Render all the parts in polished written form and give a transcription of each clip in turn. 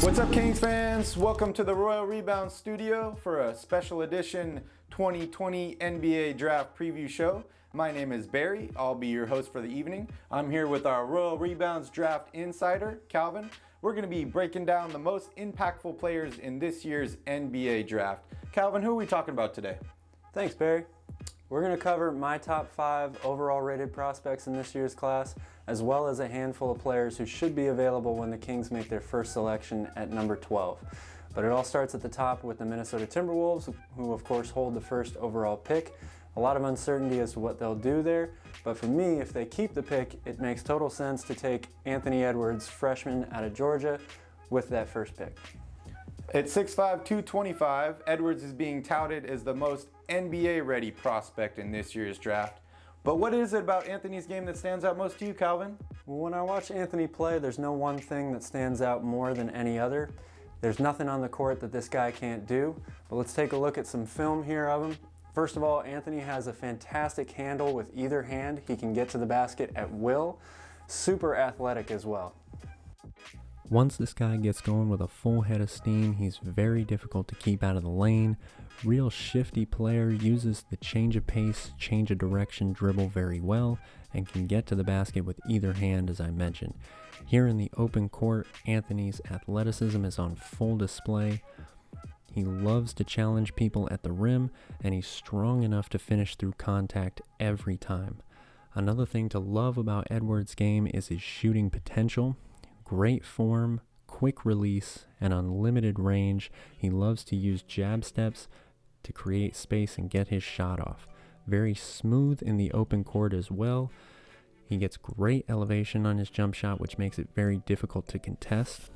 What's up, Kings fans? Welcome to the Royal Rebounds studio for a special edition 2020 NBA Draft Preview Show. My name is Barry. I'll be your host for the evening. I'm here with our Royal Rebounds Draft Insider, Calvin. We're going to be breaking down the most impactful players in this year's NBA Draft. Calvin, who are we talking about today? Thanks, Barry. We're going to cover my top 5 overall rated prospects in this year's class, as well as a handful of players who should be available when the Kings make their first selection at number 12. But it all starts at the top with the Minnesota Timberwolves, who of course hold the first overall pick. A lot of uncertainty as to what they'll do there, but for me, if they keep the pick, it makes total sense to take Anthony Edwards, freshman out of Georgia, with that first pick. At 6'5", 225, Edwards is being touted as the most NBA-ready prospect in this year's draft. But what is it about Anthony's game that stands out most to you, Calvin? Well, when I watch Anthony play, there's no one thing that stands out more than any other. There's nothing on the court that this guy can't do, but let's take a look at some film here of him. First of all, Anthony has a fantastic handle with either hand. He can get to the basket at will. Super athletic as well. Once this guy gets going with a full head of steam, he's very difficult to keep out of the lane. Real shifty player, uses the change of pace, change of direction dribble very well, and can get to the basket with either hand, as I mentioned. Here in the open court, Anthony's athleticism is on full display. He loves to challenge people at the rim, and he's strong enough to finish through contact every time. Another thing to love about Edwards' game is his shooting potential. Great form, quick release, and unlimited range. He loves to use jab steps to create space and get his shot off. Very smooth in the open court as well. He gets great elevation on his jump shot, which makes it very difficult to contest.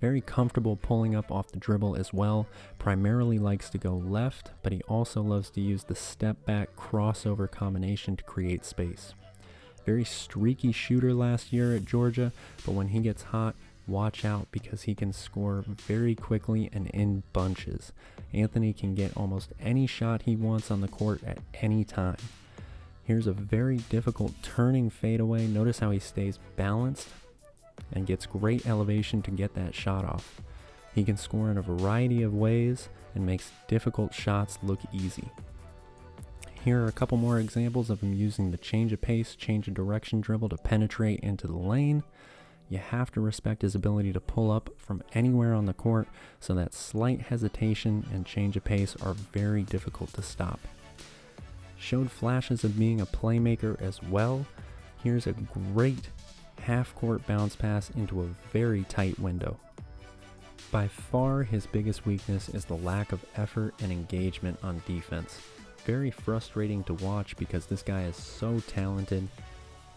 Very comfortable pulling up off the dribble as well. Primarily likes to go left, but he also loves to use the step back crossover combination to create space. Very streaky shooter last year at Georgia, but when he gets hot, watch out because he can score very quickly and in bunches. Anthony can get almost any shot he wants on the court at any time. Here's a very difficult turning fadeaway. Notice how he stays balanced and gets great elevation to get that shot off. He can score in a variety of ways and makes difficult shots look easy. Here are a couple more examples of him using the change of pace, change of direction dribble to penetrate into the lane. You have to respect his ability to pull up from anywhere on the court, so that slight hesitation and change of pace are very difficult to stop. Showed flashes of being a playmaker as well. Here's a great half-court bounce pass into a very tight window. By far his biggest weakness is the lack of effort and engagement on defense. Very frustrating to watch because this guy is so talented,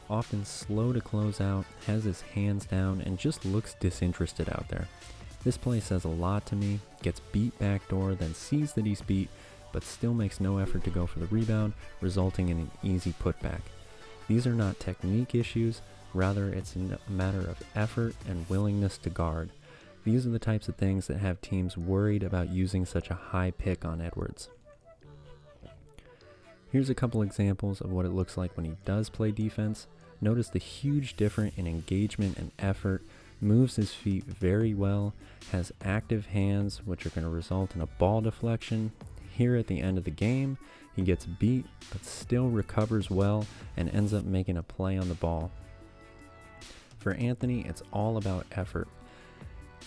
often slow to close out, has his hands down, and just looks disinterested out there. This play says a lot to me. Gets beat backdoor, then sees that he's beat, but still makes no effort to go for the rebound, resulting in an easy putback. These are not technique issues, rather it's a matter of effort and willingness to guard. These are the types of things that have teams worried about using such a high pick on Edwards. Here's a couple examples of what it looks like when he does play defense. Notice the huge difference in engagement and effort, moves his feet very well, has active hands which are going to result in a ball deflection. Here at the end of the game, he gets beat but still recovers well and ends up making a play on the ball. For Anthony, it's all about effort.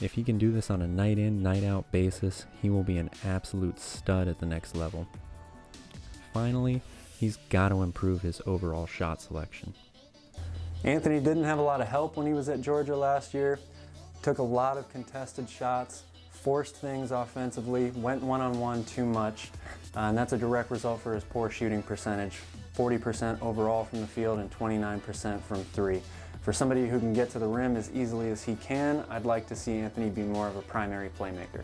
If he can do this on a night in, night out basis, he will be an absolute stud at the next level. Finally, he's got to improve his overall shot selection. Anthony didn't have a lot of help when he was at Georgia last year. Took a lot of contested shots, forced things offensively, went one-on-one too much, and that's a direct result for his poor shooting percentage. 40% overall from the field and 29% from three. For somebody who can get to the rim as easily as he can, I'd like to see Anthony be more of a primary playmaker.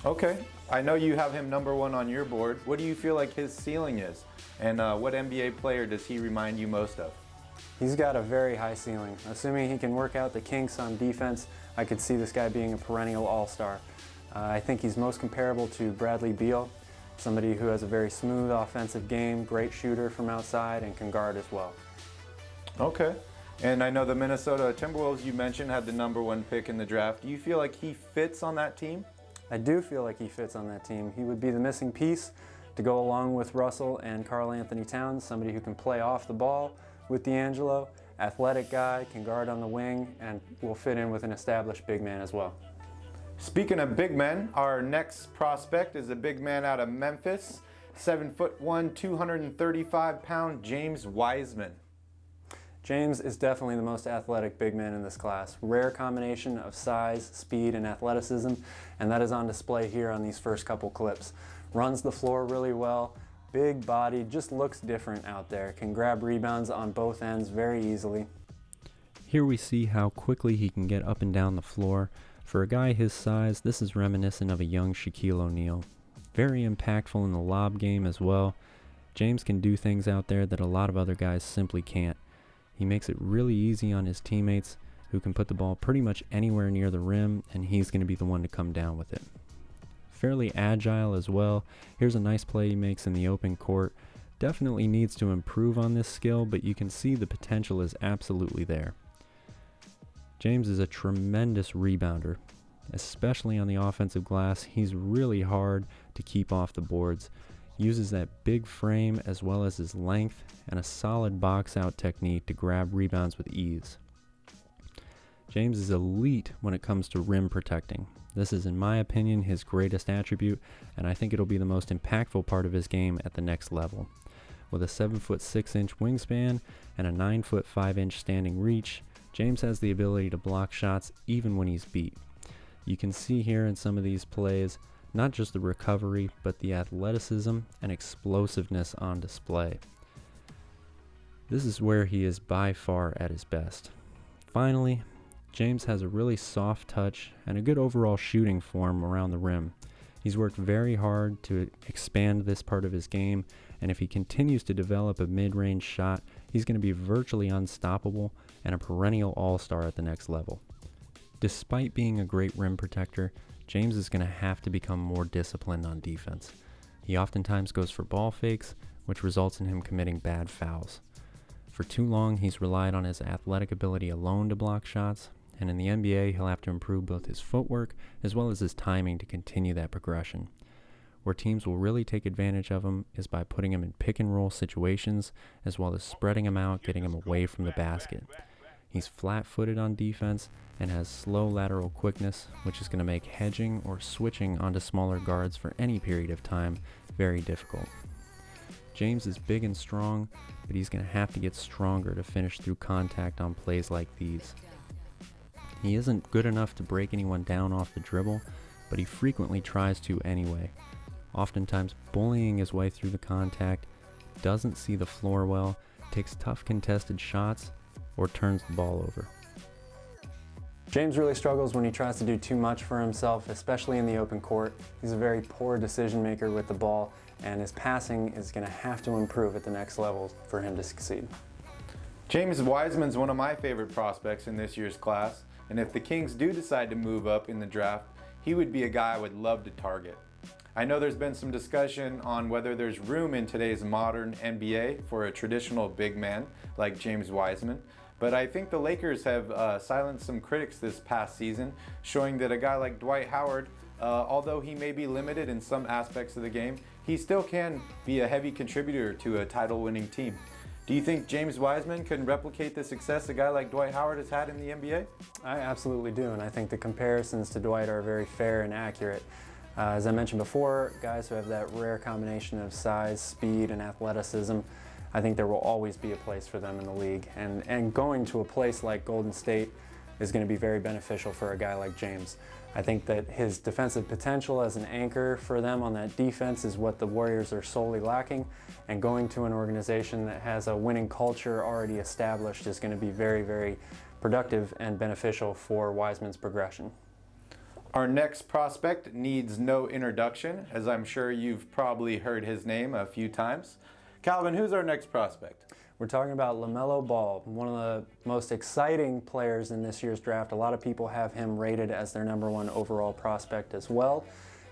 Okay, I know you have him number 1 on your board. What do you feel like his ceiling is? And what NBA player does he remind you most of? He's got a very high ceiling. Assuming he can work out the kinks on defense, I could see this guy being a perennial all-star. I think he's most comparable to Bradley Beal, somebody who has a very smooth offensive game, great shooter from outside, and can guard as well. Okay. And I know the Minnesota Timberwolves you mentioned had the #1 pick in the draft. Do you feel like he fits on that team? I do feel like he fits on that team. He would be the missing piece to go along with Russell and Karl Anthony Towns, somebody who can play off the ball with D'Angelo, athletic guy, can guard on the wing, and will fit in with an established big man as well. Speaking of big men, our next prospect is a big man out of Memphis, 7'1", 235-pound James Wiseman. James is definitely the most athletic big man in this class. Rare combination of size, speed, and athleticism, and that is on display here on these first couple clips. Runs the floor really well, big body, just looks different out there. Can grab rebounds on both ends very easily. Here we see how quickly he can get up and down the floor. For a guy his size, this is reminiscent of a young Shaquille O'Neal. Very impactful in the lob game as well. James can do things out there that a lot of other guys simply can't. He makes it really easy on his teammates, who can put the ball pretty much anywhere near the rim, and he's going to be the one to come down with it. Fairly agile as well. Here's a nice play he makes in the open court. Definitely needs to improve on this skill, but you can see the potential is absolutely there. James is a tremendous rebounder, especially on the offensive glass. He's really hard to keep off the boards. Uses that big frame as well as his length and a solid box out technique to grab rebounds with ease. James is elite when it comes to rim protecting. This is, in my opinion, his greatest attribute, and I think it'll be the most impactful part of his game at the next level. With a 7'6" wingspan and a 9'5" standing reach, James has the ability to block shots even when he's beat. You can see here in some of these plays, not just the recovery, but the athleticism and explosiveness on display. This is where he is by far at his best. Finally, James has a really soft touch and a good overall shooting form around the rim. He's worked very hard to expand this part of his game, and if he continues to develop a mid-range shot, he's going to be virtually unstoppable and a perennial all-star at the next level. Despite being a great rim protector, James is going to have to become more disciplined on defense. He oftentimes goes for ball fakes, which results in him committing bad fouls. For too long, he's relied on his athletic ability alone to block shots, and in the NBA, he'll have to improve both his footwork as well as his timing to continue that progression. Where teams will really take advantage of him is by putting him in pick and roll situations, as well as spreading him out, getting him away from the basket. He's flat-footed on defense and has slow lateral quickness, which is going to make hedging or switching onto smaller guards for any period of time very difficult. James is big and strong, but he's going to have to get stronger to finish through contact on plays like these. He isn't good enough to break anyone down off the dribble, but he frequently tries to anyway, oftentimes bullying his way through the contact, doesn't see the floor well, takes tough contested shots, or turns the ball over. James really struggles when he tries to do too much for himself, especially in the open court. He's a very poor decision maker with the ball, and his passing is going to have to improve at the next level for him to succeed. James Wiseman's one of my favorite prospects in this year's class, and if the Kings do decide to move up in the draft, he would be a guy I would love to target. I know there's been some discussion on whether there's room in today's modern NBA for a traditional big man like James Wiseman, but I think the Lakers have silenced some critics this past season, showing that a guy like Dwight Howard, although he may be limited in some aspects of the game, he still can be a heavy contributor to a title-winning team. Do you think James Wiseman can replicate the success a guy like Dwight Howard has had in the NBA? I absolutely do, and I think the comparisons to Dwight are very fair and accurate. As I mentioned before, guys who have that rare combination of size, speed, and athleticism, I think there will always be a place for them in the league. And going to a place like Golden State is going to be very beneficial for a guy like James. I think that his defensive potential as an anchor for them on that defense is what the Warriors are solely lacking, and going to an organization that has a winning culture already established is going to be very, very productive and beneficial for Wiseman's progression. Our next prospect needs no introduction, as I'm sure you've probably heard his name a few times. Calvin, who's our next prospect? We're talking about Lamelo Ball, one of the most exciting players in this year's draft. A lot of people have him rated as their #1 overall prospect as well.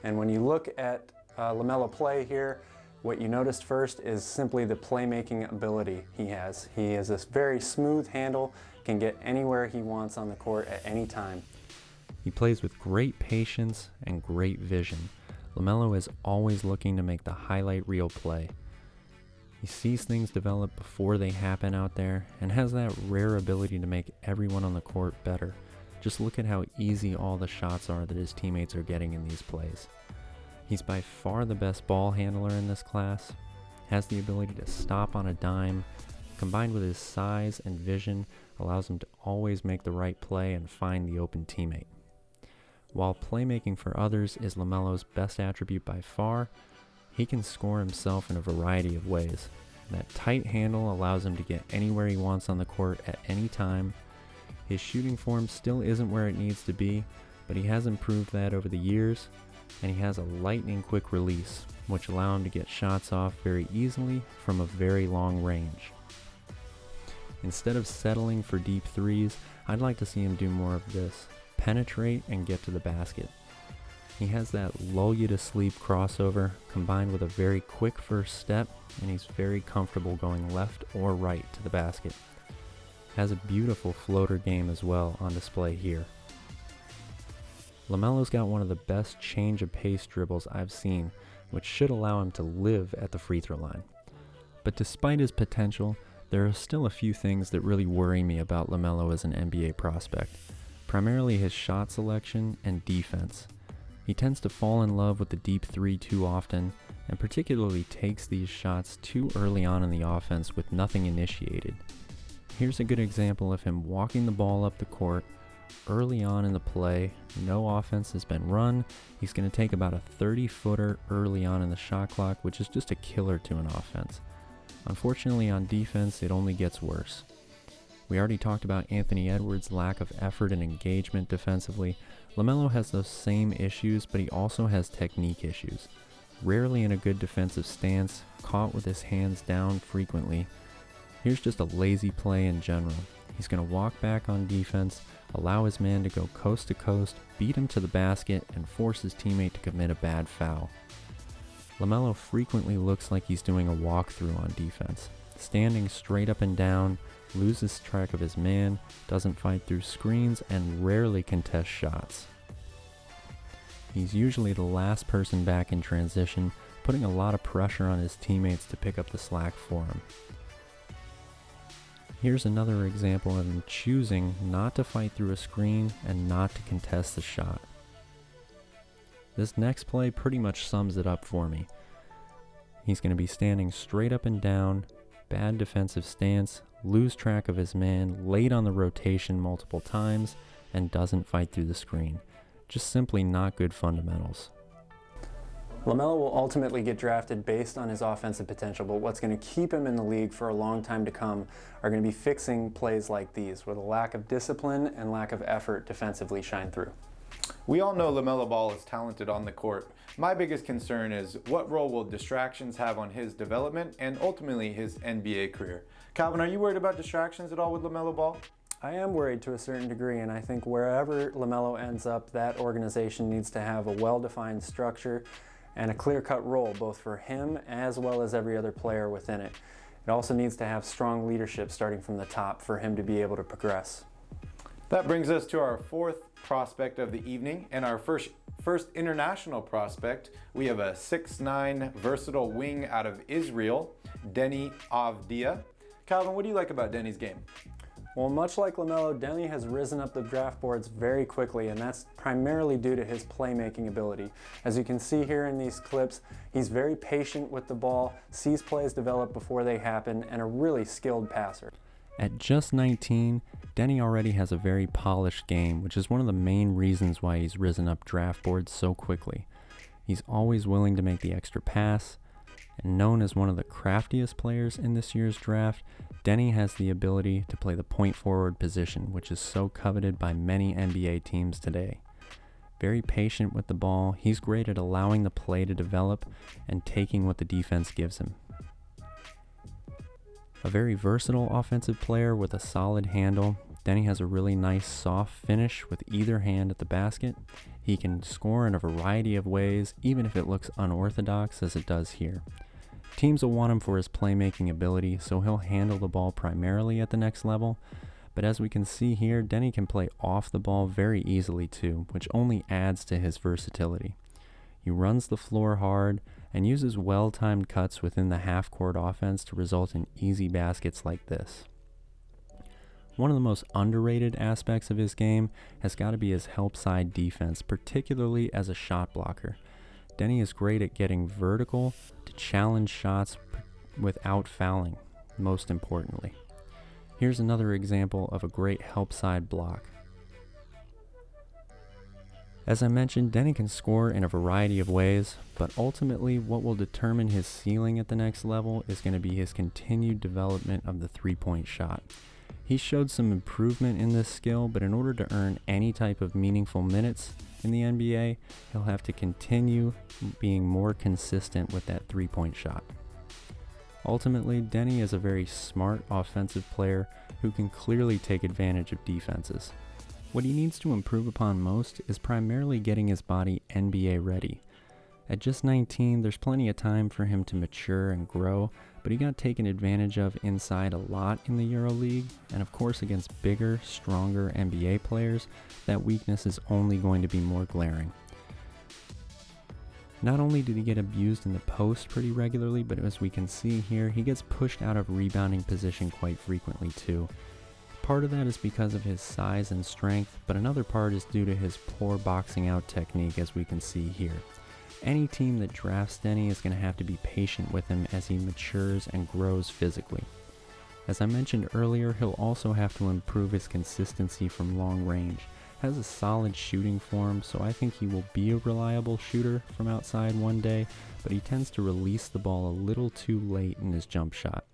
And when you look at Lamelo play here, What you noticed first is simply the playmaking ability he has. He has this very smooth handle, can get anywhere he wants on the court at any time. He plays with great patience and great vision. Lamelo is always looking to make the highlight reel play. He sees things develop before they happen out there and has that rare ability to make everyone on the court better. Just look at how easy all the shots are that his teammates are getting in these plays. He's by far the best ball handler in this class, has the ability to stop on a dime, combined with his size and vision allows him to always make the right play and find the open teammate. While playmaking for others is LaMelo's best attribute by far, he can score himself in a variety of ways. That tight handle allows him to get anywhere he wants on the court at any time. His shooting form still isn't where it needs to be, but he has improved that over the years, and he has a lightning quick release, which allow him to get shots off very easily from a very long range. Instead of settling for deep threes, I'd like to see him do more of this: penetrate and get to the basket. He has that lull you to sleep crossover combined with a very quick first step, and he's very comfortable going left or right to the basket. Has a beautiful floater game as well on display here. LaMelo's got one of the best change of pace dribbles I've seen, which should allow him to live at the free throw line. But despite his potential, there are still a few things that really worry me about LaMelo as an NBA prospect, primarily his shot selection and defense. He tends to fall in love with the deep three too often, and particularly takes these shots too early on in the offense with nothing initiated. Here's a good example of him walking the ball up the court early on in the play. No offense has been run. He's going to take about a 30-footer early on in the shot clock, which is just a killer to an offense. Unfortunately, on defense, it only gets worse. We already talked about Anthony Edwards' lack of effort and engagement defensively. LaMelo has those same issues, but he also has technique issues. Rarely in a good defensive stance, caught with his hands down frequently. Here's just a lazy play in general. He's going to walk back on defense, allow his man to go coast to coast, beat him to the basket, and force his teammate to commit a bad foul. LaMelo frequently looks like he's doing a walkthrough on defense, standing straight up and down, loses track of his man, doesn't fight through screens, and rarely contests shots. He's usually the last person back in transition, putting a lot of pressure on his teammates to pick up the slack for him. Here's another example of him choosing not to fight through a screen and not to contest the shot. This next play pretty much sums it up for me. He's going to be standing straight up and down, bad defensive stance, lose track of his man, late on the rotation multiple times, and doesn't fight through the screen. Just simply not good fundamentals. LaMelo will ultimately get drafted based on his offensive potential, but what's going to keep him in the league for a long time to come are going to be fixing plays like these, where the lack of discipline and lack of effort defensively shine through. We all know Lamelo Ball is talented on the court. My biggest concern is what role will distractions have on his development and ultimately his NBA career. Calvin, are you worried about distractions at all with Lamelo Ball? I am worried to a certain degree, and I think wherever LaMelo ends up, that organization needs to have a well-defined structure and a clear-cut role, both for him as well as every other player within it. It also needs to have strong leadership starting from the top for him to be able to progress. That brings us to our fourth prospect of the evening, and our first international prospect. We have a 6'9" versatile wing out of Israel, Denny Avdea. Calvin, what do you like about Denny's game? Well, much like LaMelo, Denny has risen up the draft boards very quickly, and that's primarily due to his playmaking ability. As you can see here in these clips, he's very patient with the ball, sees plays develop before they happen, and a really skilled passer. At just 19, Denny already has a very polished game, which is one of the main reasons why he's risen up draft boards so quickly. He's always willing to make the extra pass, and known as one of the craftiest players in this year's draft, Denny has the ability to play the point forward position, which is so coveted by many NBA teams today. Very patient with the ball, he's great at allowing the play to develop and taking what the defense gives him. A very versatile offensive player with a solid handle, Denny has a really nice soft finish with either hand at the basket. He can score in a variety of ways, even if it looks unorthodox as it does here. Teams will want him for his playmaking ability, so he'll handle the ball primarily at the next level. But as we can see here, Denny can play off the ball very easily too, which only adds to his versatility. He runs the floor hard and uses well-timed cuts within the half-court offense to result in easy baskets like this. One of the most underrated aspects of his game has got to be his help side defense, particularly as a shot blocker. Denny is great at getting vertical to challenge shots without fouling, most importantly. Here's another example of a great help side block. As I mentioned, Denny can score in a variety of ways, but ultimately what will determine his ceiling at the next level is going to be his continued development of the three-point shot. He showed some improvement in this skill, but in order to earn any type of meaningful minutes in the NBA, he'll have to continue being more consistent with that three-point shot. Ultimately, Denny is a very smart offensive player who can clearly take advantage of defenses. What he needs to improve upon most is primarily getting his body NBA ready. At just 19, there's plenty of time for him to mature and grow, but he got taken advantage of inside a lot in the EuroLeague, and of course against bigger, stronger NBA players, that weakness is only going to be more glaring. Not only did he get abused in the post pretty regularly, but as we can see here, he gets pushed out of rebounding position quite frequently too. Part of that is because of his size and strength, but another part is due to his poor boxing out technique, as we can see here. Any team that drafts Denny is going to have to be patient with him as he matures and grows physically. As I mentioned earlier, he'll also have to improve his consistency from long range. Has a solid shooting form, so I think he will be a reliable shooter from outside one day, but he tends to release the ball a little too late in his jump shot.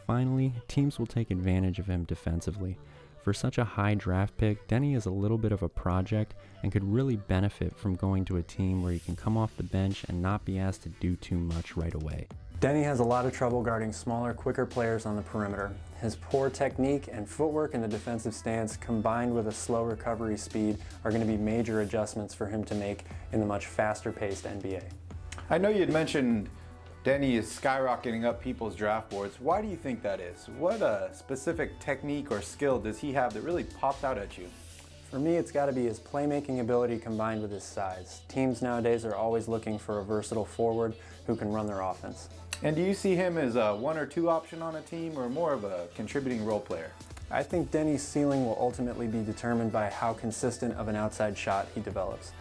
Finally, teams will take advantage of him defensively. For such a high draft pick, Denny is a little bit of a project and could really benefit from going to a team where he can come off the bench and not be asked to do too much right away. Denny has a lot of trouble guarding smaller, quicker players on the perimeter. His poor technique and footwork in the defensive stance combined with a slow recovery speed are going to be major adjustments for him to make in the much faster-paced NBA. I know you had mentioned Denny is skyrocketing up people's draft boards. Why do you think that is? What specific technique or skill does he have that really pops out at you? For me, it's got to be his playmaking ability combined with his size. Teams nowadays are always looking for a versatile forward who can run their offense. And do you see him as a 1 or 2 option on a team or more of a contributing role player? I think Denny's ceiling will ultimately be determined by how consistent of an outside shot he develops.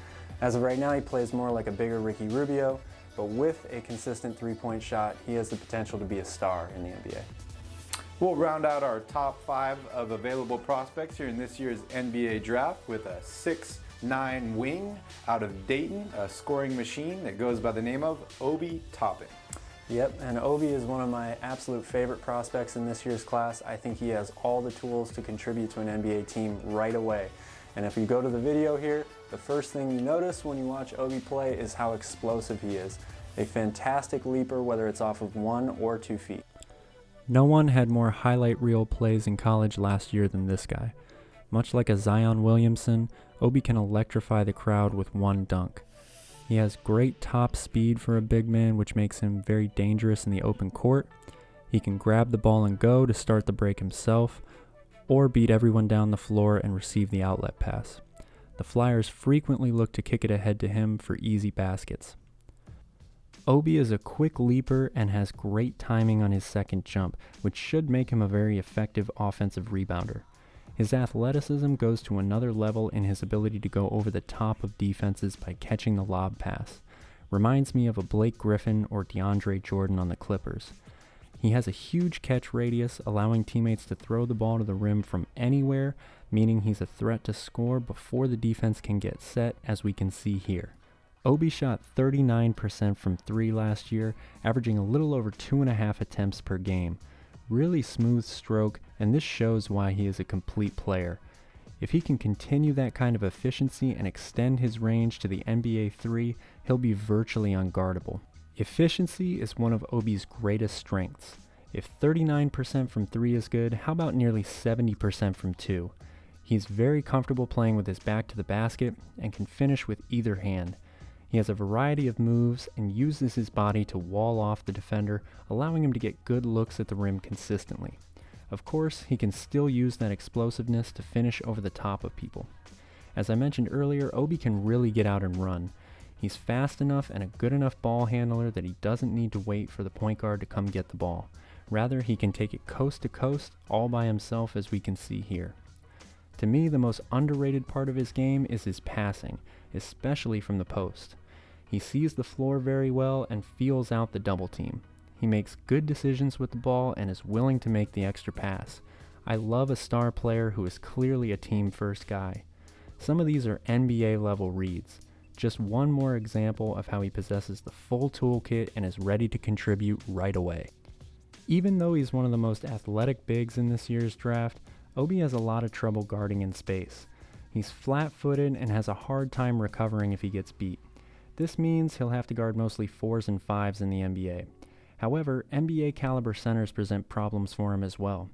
As of right now, he plays more like a bigger Ricky Rubio, but with a consistent three-point shot, he has the potential to be a star in the NBA. We'll round out our top 5 of available prospects here in this year's NBA draft with a 6'9" wing out of Dayton, a scoring machine that goes by the name of Obi Toppin. Yep, and Obi is one of my absolute favorite prospects in this year's class. I think he has all the tools to contribute to an NBA team right away. And if you go to the video here, the first thing you notice when you watch Obi play is how explosive he is. A fantastic leaper, whether it's off of 1 or 2 feet. No one had more highlight reel plays in college last year than this guy. Much like a Zion Williamson, Obi can electrify the crowd with one dunk. He has great top speed for a big man, which makes him very dangerous in the open court. He can grab the ball and go to start the break himself, or beat everyone down the floor and receive the outlet pass. The Flyers frequently look to kick it ahead to him for easy baskets. Obi is a quick leaper and has great timing on his second jump, which should make him a very effective offensive rebounder. His athleticism goes to another level in his ability to go over the top of defenses by catching the lob pass. Reminds me of a Blake Griffin or DeAndre Jordan on the Clippers. He has a huge catch radius, allowing teammates to throw the ball to the rim from anywhere, meaning he's a threat to score before the defense can get set, as we can see here. Obi shot 39% from 3 last year, averaging a little over 2.5 attempts per game. Really smooth stroke, and this shows why he is a complete player. If he can continue that kind of efficiency and extend his range to the NBA 3, he'll be virtually unguardable. Efficiency is one of Obi's greatest strengths. If 39% from 3 is good, how about nearly 70% from 2? He's very comfortable playing with his back to the basket and can finish with either hand. He has a variety of moves and uses his body to wall off the defender, allowing him to get good looks at the rim consistently. Of course, he can still use that explosiveness to finish over the top of people. As I mentioned earlier, Obi can really get out and run. He's fast enough and a good enough ball handler that he doesn't need to wait for the point guard to come get the ball. Rather, he can take it coast to coast all by himself, as we can see here. To me, the most underrated part of his game is his passing, especially from the post. He sees the floor very well and feels out the double team. He makes good decisions with the ball and is willing to make the extra pass. I love a star player who is clearly a team-first guy. Some of these are NBA level reads. Just one more example of how he possesses the full toolkit and is ready to contribute right away. Even though he's one of the most athletic bigs in this year's draft, Obi has a lot of trouble guarding in space. He's flat-footed and has a hard time recovering if he gets beat. This means he'll have to guard mostly 4s and 5s in the NBA. However, NBA caliber centers present problems for him as well.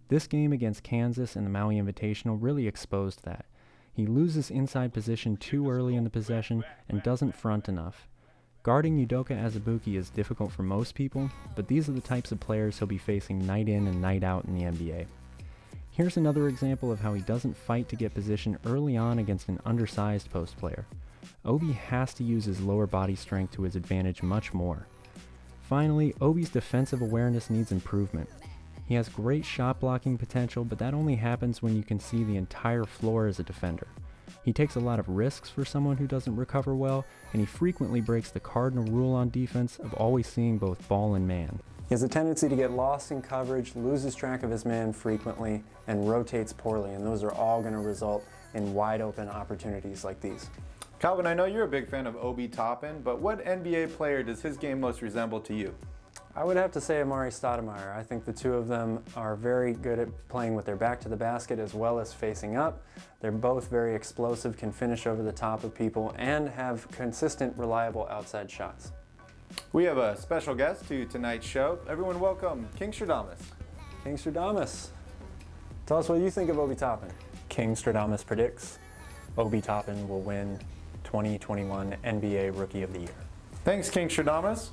This game against Kansas in the Maui Invitational really exposed that. He loses inside position too early in the possession and doesn't front enough. Guarding Udoka Azubuike is difficult for most people, but these are the types of players he'll be facing night in and night out in the NBA. Here's another example of how he doesn't fight to get position early on against an undersized post player. Obi has to use his lower body strength to his advantage much more. Finally, Obi's defensive awareness needs improvement. He has great shot blocking potential, but that only happens when you can see the entire floor as a defender. He takes a lot of risks for someone who doesn't recover well, and he frequently breaks the cardinal rule on defense of always seeing both ball and man. He has a tendency to get lost in coverage, loses track of his man frequently, and rotates poorly, and those are all going to result in wide open opportunities like these. Calvin, I know you're a big fan of Obi Toppin, but what NBA player does his game most resemble to you? I would have to say Amari Stoudemire. I think the two of them are very good at playing with their back to the basket as well as facing up. They're both very explosive, can finish over the top of people, and have consistent, reliable outside shots. We have a special guest to tonight's show. Everyone welcome King Stradamus. King Stradamus, tell us what you think of Obi Toppin. King Stradamus predicts Obi Toppin will win 2021 NBA Rookie of the Year. Thanks, King Stradamus.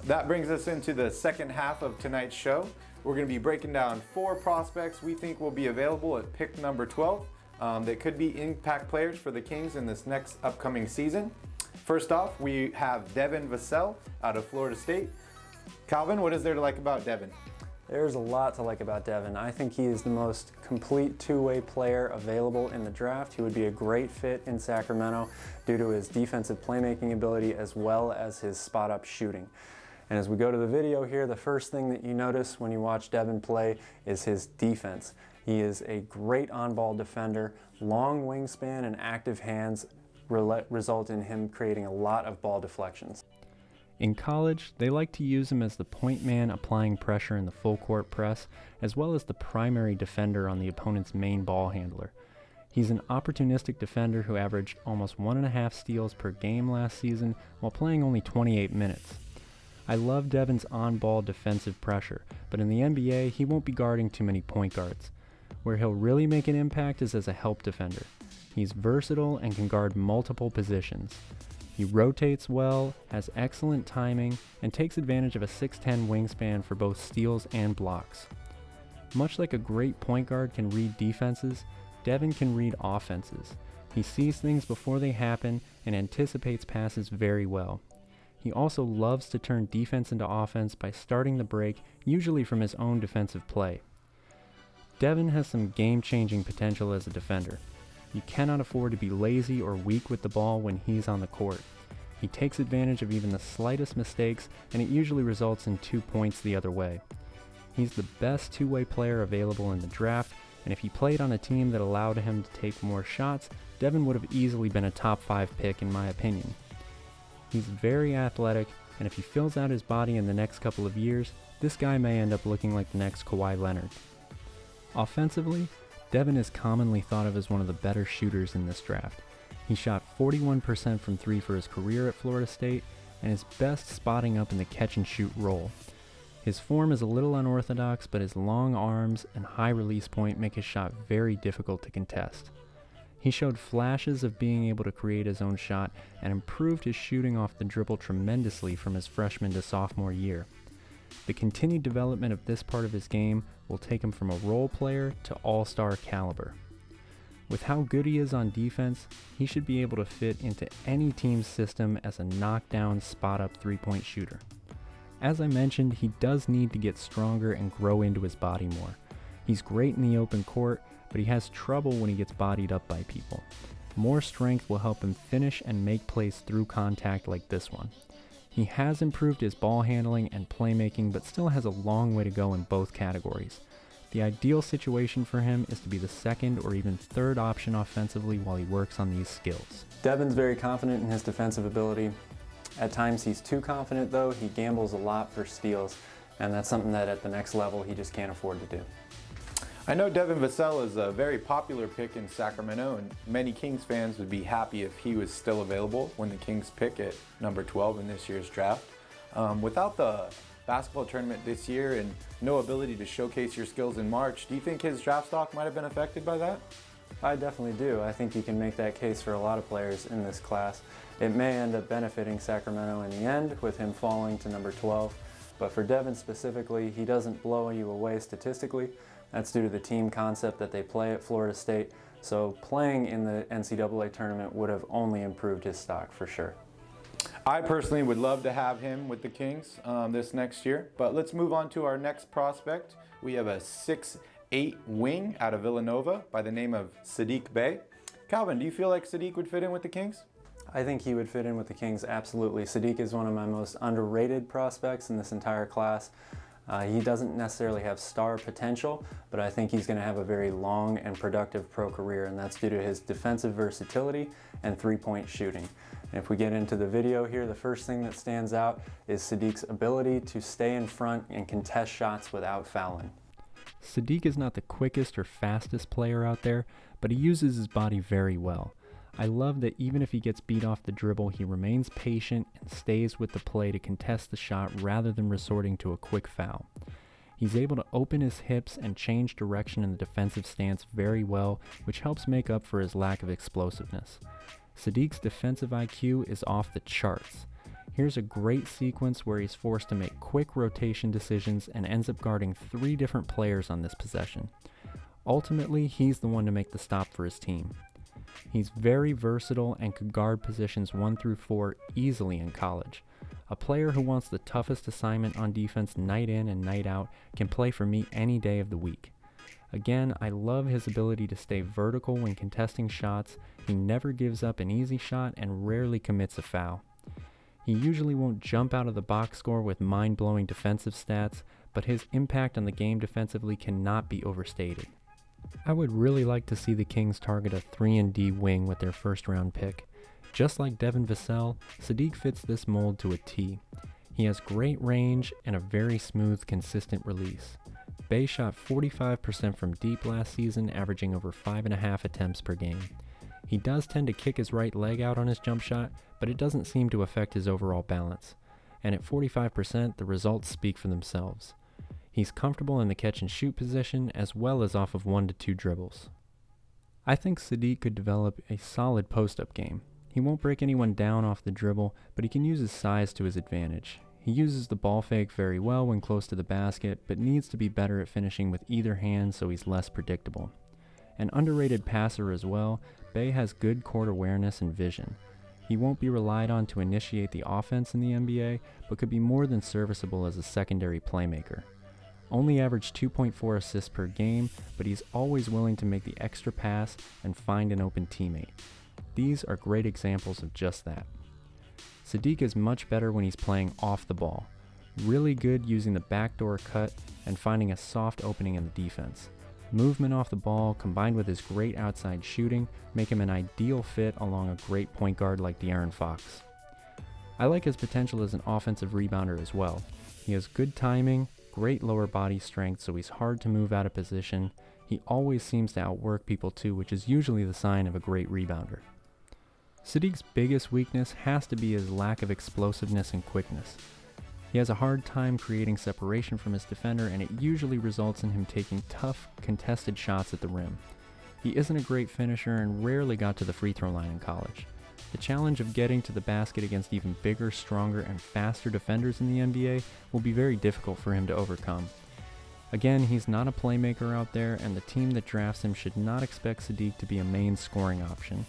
That brings us into the second half of tonight's show. We're going to be breaking down 4 prospects we think will be available at pick number 12 that could be impact players for the Kings in this next upcoming season. First off, we have Devin Vassell out of Florida State. Calvin, what is there to like about Devin? There's a lot to like about Devin. I think he is the most complete two-way player available in the draft. He would be a great fit in Sacramento due to his defensive playmaking ability as well as his spot-up shooting. And as we go to the video here, the first thing that you notice when you watch Devin play is his defense. He is a great on-ball defender. Long wingspan and active hands result in him creating a lot of ball deflections. In college, they like to use him as the point man applying pressure in the full court press, as well as the primary defender on the opponent's main ball handler. He's an opportunistic defender who averaged almost 1.5 steals per game last season while playing only 28 minutes. I love Devin's on-ball defensive pressure, but in the NBA, he won't be guarding too many point guards. Where he'll really make an impact is as a help defender. He's versatile and can guard multiple positions. He rotates well, has excellent timing, and takes advantage of a 6'10" wingspan for both steals and blocks. Much like a great point guard can read defenses, Devin can read offenses. He sees things before they happen and anticipates passes very well. He also loves to turn defense into offense by starting the break, usually from his own defensive play. Devin has some game-changing potential as a defender. You cannot afford to be lazy or weak with the ball when he's on the court. He takes advantage of even the slightest mistakes, and it usually results in 2 points the other way. He's the best two-way player available in the draft, and if he played on a team that allowed him to take more shots, Devin would have easily been a top 5 pick in my opinion. He's very athletic, and if he fills out his body in the next couple of years, this guy may end up looking like the next Kawhi Leonard. Offensively, Devin is commonly thought of as one of the better shooters in this draft. He shot 41% from 3 for his career at Florida State and is best spotting up in the catch-and-shoot role. His form is a little unorthodox, but his long arms and high release point make his shot very difficult to contest. He showed flashes of being able to create his own shot and improved his shooting off the dribble tremendously from his freshman to sophomore year. The continued development of this part of his game will take him from a role player to all-star caliber. With how good he is on defense, he should be able to fit into any team's system as a knockdown, spot-up three-point shooter. As I mentioned, he does need to get stronger and grow into his body more. He's great in the open court, but he has trouble when he gets bodied up by people. More strength will help him finish and make plays through contact like this one. He has improved his ball handling and playmaking, but still has a long way to go in both categories. The ideal situation for him is to be the second or even third option offensively while he works on these skills. Devin's very confident in his defensive ability. At times he's too confident though. He gambles a lot for steals, and that's something that at the next level he just can't afford to do. I know Devin Vassell is a very popular pick in Sacramento, and many Kings fans would be happy if he was still available when the Kings pick at number 12 in this year's draft. Without the basketball tournament this year and no ability to showcase your skills in March, do you think his draft stock might have been affected by that? I definitely do. I think you can make that case for a lot of players in this class. It may end up benefiting Sacramento in the end with him falling to number 12, but for Devin specifically, he doesn't blow you away statistically. That's due to the team concept that they play at Florida State, so playing in the NCAA tournament would have only improved his stock for sure. I personally would love to have him with the Kings this next year, but let's move on to our next prospect. We have a 6'8" wing out of Villanova by the name of Sadiq Bay. Calvin, do you feel like Sadiq would fit in with the Kings? I think he would fit in with the Kings, absolutely. Sadiq is one of my most underrated prospects in this entire class. He doesn't necessarily have star potential, but I think he's going to have a very long and productive pro career, and that's due to his defensive versatility and three-point shooting. And if we get into the video here, the first thing that stands out is Sadiq's ability to stay in front and contest shots without fouling. Sadiq is not the quickest or fastest player out there, but he uses his body very well. I love that even if he gets beat off the dribble, he remains patient and stays with the play to contest the shot rather than resorting to a quick foul. He's able to open his hips and change direction in the defensive stance very well, which helps make up for his lack of explosiveness. Sadiq's defensive IQ is off the charts. Here's a great sequence where he's forced to make quick rotation decisions and ends up guarding 3 different players on this possession. Ultimately, he's the one to make the stop for his team. He's very versatile and could guard positions 1 through 4 easily in college. A player who wants the toughest assignment on defense night in and night out can play for me any day of the week. Again, I love his ability to stay vertical when contesting shots. He never gives up an easy shot and rarely commits a foul. He usually won't jump out of the box score with mind-blowing defensive stats, but his impact on the game defensively cannot be overstated. I would really like to see the Kings target a 3-and-D wing with their first-round pick. Just like Devin Vassell, Sadiq fits this mold to a T. He has great range and a very smooth, consistent release. Bay shot 45% from deep last season, averaging over 5.5 attempts per game. He does tend to kick his right leg out on his jump shot, but it doesn't seem to affect his overall balance. And at 45%, the results speak for themselves. He's comfortable in the catch and shoot position as well as off of 1 to 2 dribbles. I think Sadiq could develop a solid post-up game. He won't break anyone down off the dribble, but he can use his size to his advantage. He uses the ball fake very well when close to the basket, but needs to be better at finishing with either hand so he's less predictable. An underrated passer as well, Bay has good court awareness and vision. He won't be relied on to initiate the offense in the NBA, but could be more than serviceable as a secondary playmaker. Only averaged 2.4 assists per game, but he's always willing to make the extra pass and find an open teammate. These are great examples of just that. Sadiq is much better when he's playing off the ball. Really good using the backdoor cut and finding a soft opening in the defense. Movement off the ball combined with his great outside shooting make him an ideal fit along a great point guard like De'Aaron Fox. I like his potential as an offensive rebounder as well. He has good timing, great lower body strength, so he's hard to move out of position. He always seems to outwork people too, which is usually the sign of a great rebounder. Sadiq's biggest weakness has to be his lack of explosiveness and quickness. He has a hard time creating separation from his defender, and it usually results in him taking tough, contested shots at the rim. He isn't a great finisher and rarely got to the free throw line in college. The challenge of getting to the basket against even bigger, stronger, and faster defenders in the NBA will be very difficult for him to overcome. Again, he's not a playmaker out there, and the team that drafts him should not expect Sadiq to be a main scoring option.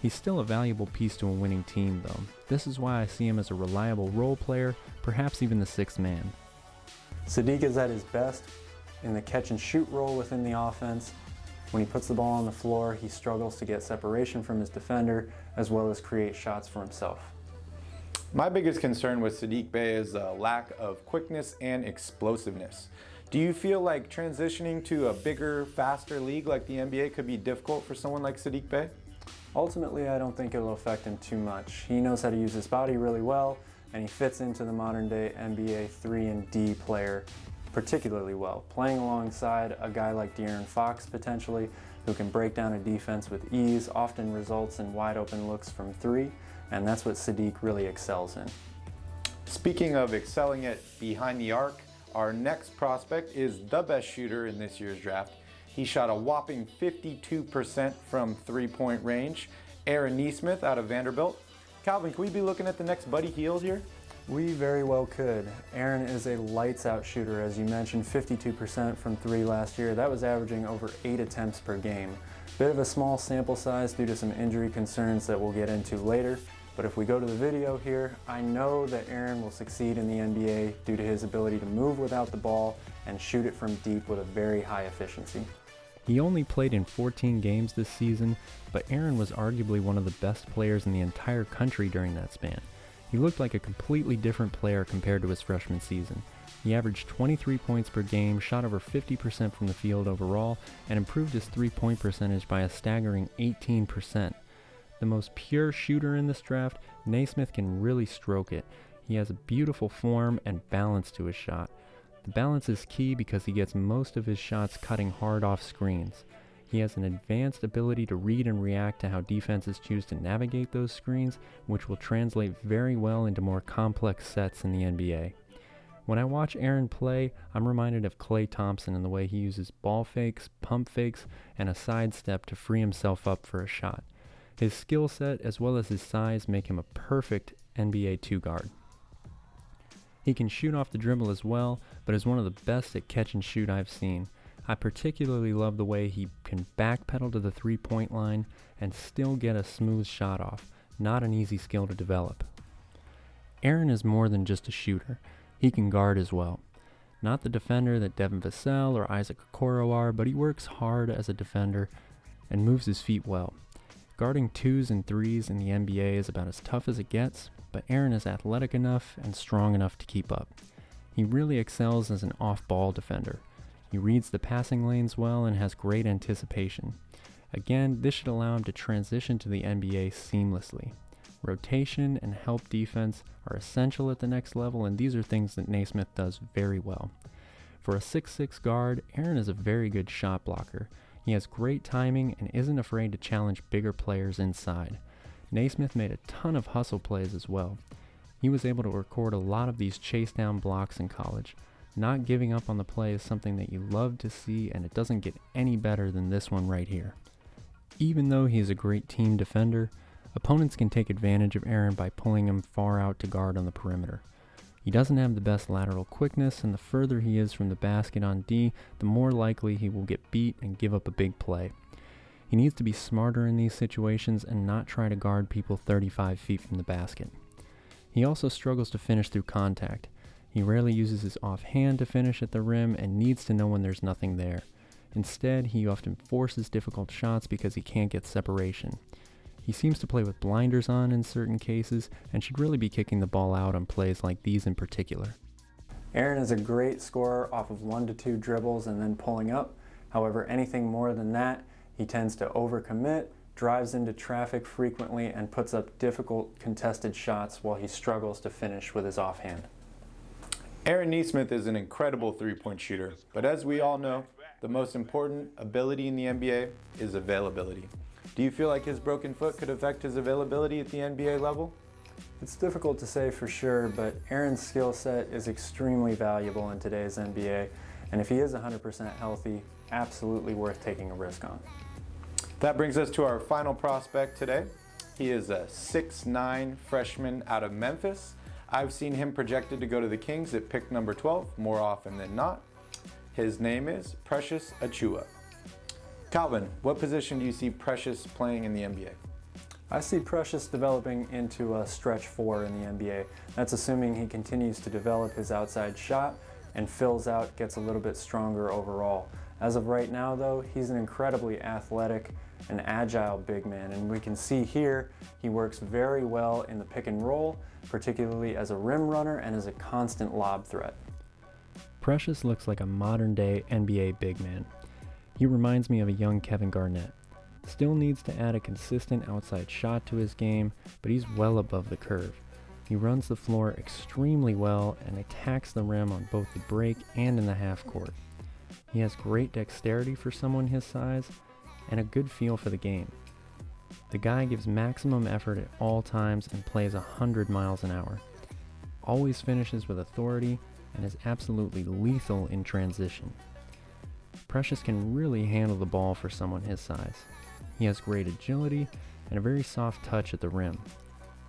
He's still a valuable piece to a winning team, though. This is why I see him as a reliable role player, perhaps even the sixth man. Sadiq is at his best in the catch and shoot role within the offense. When he puts the ball on the floor, he struggles to get separation from his defender as well as create shots for himself. My biggest concern with Sadiq Bay is a lack of quickness and explosiveness. Do you feel like transitioning to a bigger, faster league like the NBA could be difficult for someone like Sadiq Bay? Ultimately, I don't think it'll affect him too much. He knows how to use his body really well, and he fits into the modern day NBA 3 and D player particularly well, playing alongside a guy like De'Aaron Fox potentially, who can break down a defense with ease, often results in wide open looks from three, and that's what Sadiq really excels in. Speaking of excelling at behind the arc, our next prospect is the best shooter in this year's draft. He shot a whopping 52% from three-point range. Erin out of Vanderbilt. Calvin, can we be looking at the next Buddy Hield here? We very well could. Erin is a lights-out shooter, as you mentioned, 52% from three last year. That was averaging over 8 attempts per game. Bit of a small sample size due to some injury concerns that we'll get into later. But if we go to the video here, I know that Erin will succeed in the NBA due to his ability to move without the ball and shoot it from deep with a very high efficiency. He only played in 14 games this season, but Erin was arguably one of the best players in the entire country during that span. He looked like a completely different player compared to his freshman season. He averaged 23 points per game, shot over 50% from the field overall, and improved his three-point percentage by a staggering 18%. The most pure shooter in this draft, Naismith can really stroke it. He has a beautiful form and balance to his shot. The balance is key because he gets most of his shots cutting hard off screens. He has an advanced ability to read and react to how defenses choose to navigate those screens, which will translate very well into more complex sets in the NBA. When I watch Erin play, I'm reminded of Klay Thompson in the way he uses ball fakes, pump fakes, and a sidestep to free himself up for a shot. His skill set as well as his size make him a perfect NBA 2 guard. He can shoot off the dribble as well, but is one of the best at catch and shoot I've seen. I particularly love the way he can backpedal to the three-point line and still get a smooth shot off, not an easy skill to develop. Erin is more than just a shooter. He can guard as well. Not the defender that Devin Vassell or Isaac Okoro are, but he works hard as a defender and moves his feet well. Guarding 2s and 3s in the NBA is about as tough as it gets, but Erin is athletic enough and strong enough to keep up. He really excels as an off-ball defender. He reads the passing lanes well and has great anticipation. Again, this should allow him to transition to the NBA seamlessly. Rotation and help defense are essential at the next level, and these are things that Naismith does very well. For a 6'6" guard, Erin is a very good shot blocker. He has great timing and isn't afraid to challenge bigger players inside. Naismith made a ton of hustle plays as well. He was able to record a lot of these chase down blocks in college. Not giving up on the play is something that you love to see, and it doesn't get any better than this one right here. Even though he is a great team defender, opponents can take advantage of Erin by pulling him far out to guard on the perimeter. He doesn't have the best lateral quickness, and the further he is from the basket on D, the more likely he will get beat and give up a big play. He needs to be smarter in these situations and not try to guard people 35 feet from the basket. He also struggles to finish through contact. He rarely uses his offhand to finish at the rim and needs to know when there's nothing there. Instead, he often forces difficult shots because he can't get separation. He seems to play with blinders on in certain cases and should really be kicking the ball out on plays like these in particular. Erin is a great scorer off of 1 to 2 dribbles and then pulling up. However, anything more than that, he tends to overcommit, drives into traffic frequently, and puts up difficult contested shots while he struggles to finish with his offhand. Erin Naismith is an incredible three-point shooter, but as we all know, the most important ability in the NBA is availability. Do you feel like his broken foot could affect his availability at the NBA level? It's difficult to say for sure, but Erin's skill set is extremely valuable in today's NBA, and if he is 100% healthy, absolutely worth taking a risk on. That brings us to our final prospect today. He is a 6'9" freshman out of Memphis. I've seen him projected to go to the Kings at pick number 12 more often than not. His name is Precious Achiuwa. Calvin, what position do you see Precious playing in the NBA? I see Precious developing into a stretch 4 in the NBA. That's assuming he continues to develop his outside shot and fills out, gets a little bit stronger overall. As of right now though, he's an incredibly athletic and agile big man, and we can see here he works very well in the pick and roll, particularly as a rim runner and as a constant lob threat. Precious looks like a modern day NBA big man. He reminds me of a young Kevin Garnett. Still needs to add a consistent outside shot to his game, but he's well above the curve. He runs the floor extremely well and attacks the rim on both the break and in the half court. He has great dexterity for someone his size and a good feel for the game. The guy gives maximum effort at all times and plays 100 miles an hour. Always finishes with authority and is absolutely lethal in transition. Precious can really handle the ball for someone his size. He has great agility and a very soft touch at the rim.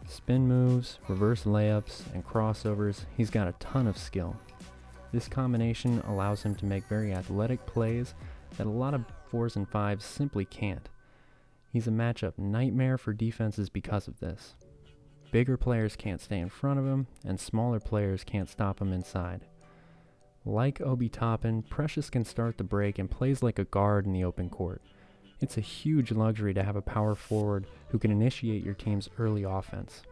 Spin moves, reverse layups, and crossovers, he's got a ton of skill. This combination allows him to make very athletic plays that a lot of 4s and 5s simply can't. He's a matchup nightmare for defenses because of this. Bigger players can't stay in front of him, and smaller players can't stop him inside. Like Obi Toppin, Precious can start the break and plays like a guard in the open court. It's a huge luxury to have a power forward who can initiate your team's early offense.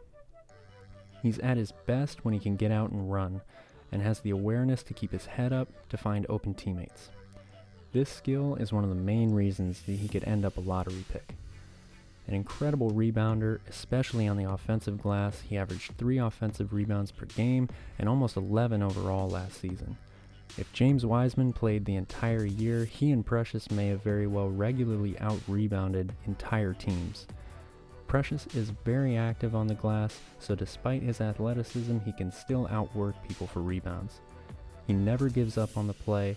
He's at his best when he can get out and run, and has the awareness to keep his head up to find open teammates. This skill is one of the main reasons that he could end up a lottery pick. An incredible rebounder, especially on the offensive glass. He averaged 3 offensive rebounds per game and almost 11 overall last season. If James Wiseman played the entire year, he and Precious may have very well regularly out-rebounded entire teams. Precious is very active on the glass, so despite his athleticism, he can still outwork people for rebounds. He never gives up on the play,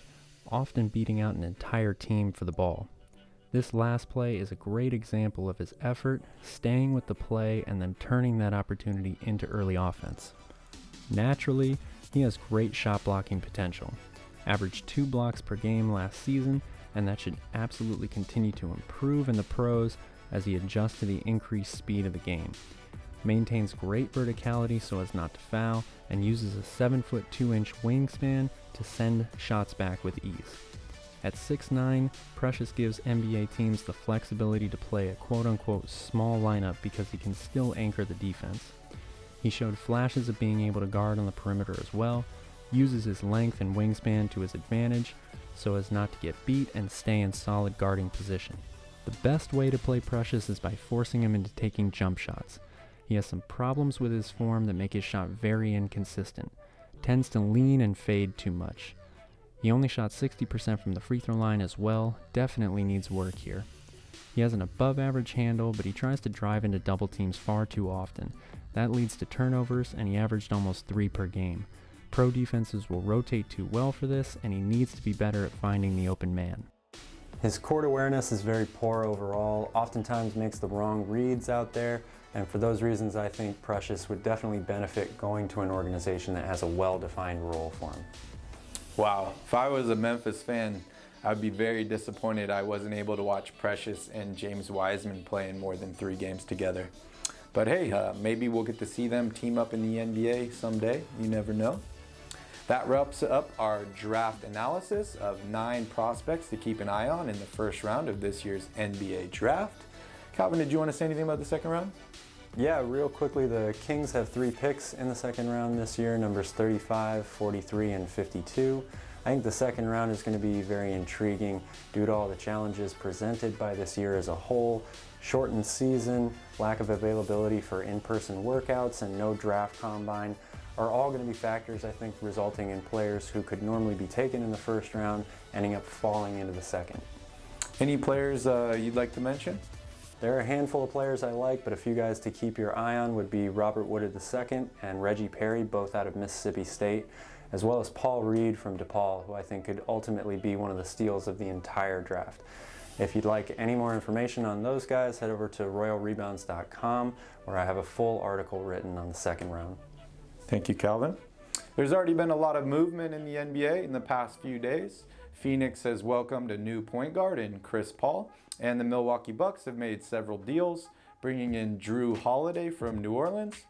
often beating out an entire team for the ball. This last play is a great example of his effort, staying with the play, and then turning that opportunity into early offense. Naturally, he has great shot blocking potential. Averaged 2 blocks per game last season, and that should absolutely continue to improve in the pros as he adjusts to the increased speed of the game. Maintains great verticality so as not to foul, and uses a 7'2" wingspan to send shots back with ease. At 6'9", Precious gives NBA teams the flexibility to play a quote-unquote small lineup because he can still anchor the defense. He showed flashes of being able to guard on the perimeter as well, uses his length and wingspan to his advantage so as not to get beat and stay in solid guarding position. The best way to play Precious is by forcing him into taking jump shots. He has some problems with his form that make his shot very inconsistent. Tends to lean and fade too much. He only shot 60% from the free throw line as well, definitely needs work here. He has an above average handle, but he tries to drive into double teams far too often. That leads to turnovers, and he averaged almost 3 per game. Pro defenses will rotate too well for this, and he needs to be better at finding the open man. His court awareness is very poor overall, oftentimes makes the wrong reads out there, and for those reasons I think Precious would definitely benefit going to an organization that has a well-defined role for him. Wow, if I was a Memphis fan, I'd be very disappointed I wasn't able to watch Precious and James Wiseman play in more than 3 games together. But hey, maybe we'll get to see them team up in the NBA someday, you never know. That wraps up our draft analysis of 9 prospects to keep an eye on in the first round of this year's NBA draft. Calvin, did you want to say anything about the second round? Yeah, real quickly, the Kings have 3 picks in the second round this year, numbers 35, 43, and 52. I think the second round is going to be very intriguing due to all the challenges presented by this year as a whole. Shortened season, lack of availability for in-person workouts, and no draft combine are all going to be factors, I think, resulting in players who could normally be taken in the first round ending up falling into the second. Any players you'd like to mention? There are a handful of players I like, but a few guys to keep your eye on would be Robert Woodard II and Reggie Perry, both out of Mississippi State, as well as Paul Reed from DePaul, who I think could ultimately be one of the steals of the entire draft. If you'd like any more information on those guys, head over to royalrebounds.com, where I have a full article written on the second round. Thank you, Calvin. There's already been a lot of movement in the NBA in the past few days. Phoenix has welcomed a new point guard in Chris Paul, and the Milwaukee Bucks have made several deals, bringing in Drew Holiday from New Orleans.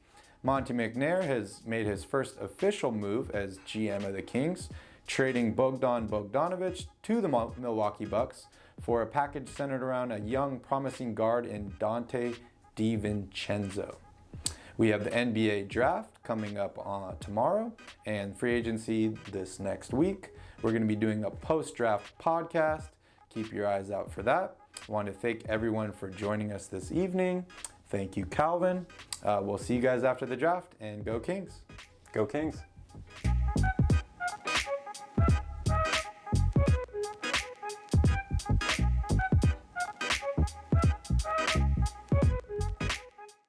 Monte McNair has made his first official move as GM of the Kings, trading Bogdan Bogdanovic to the Milwaukee Bucks for a package centered around a young, promising guard in Dante DiVincenzo. We have the NBA draft coming up tomorrow and free agency this next week. We're going to be doing a post-draft podcast. Keep your eyes out for that. I want to thank everyone for joining us this evening. Thank you, Calvin. We'll see you guys after the draft, and go Kings. Go Kings.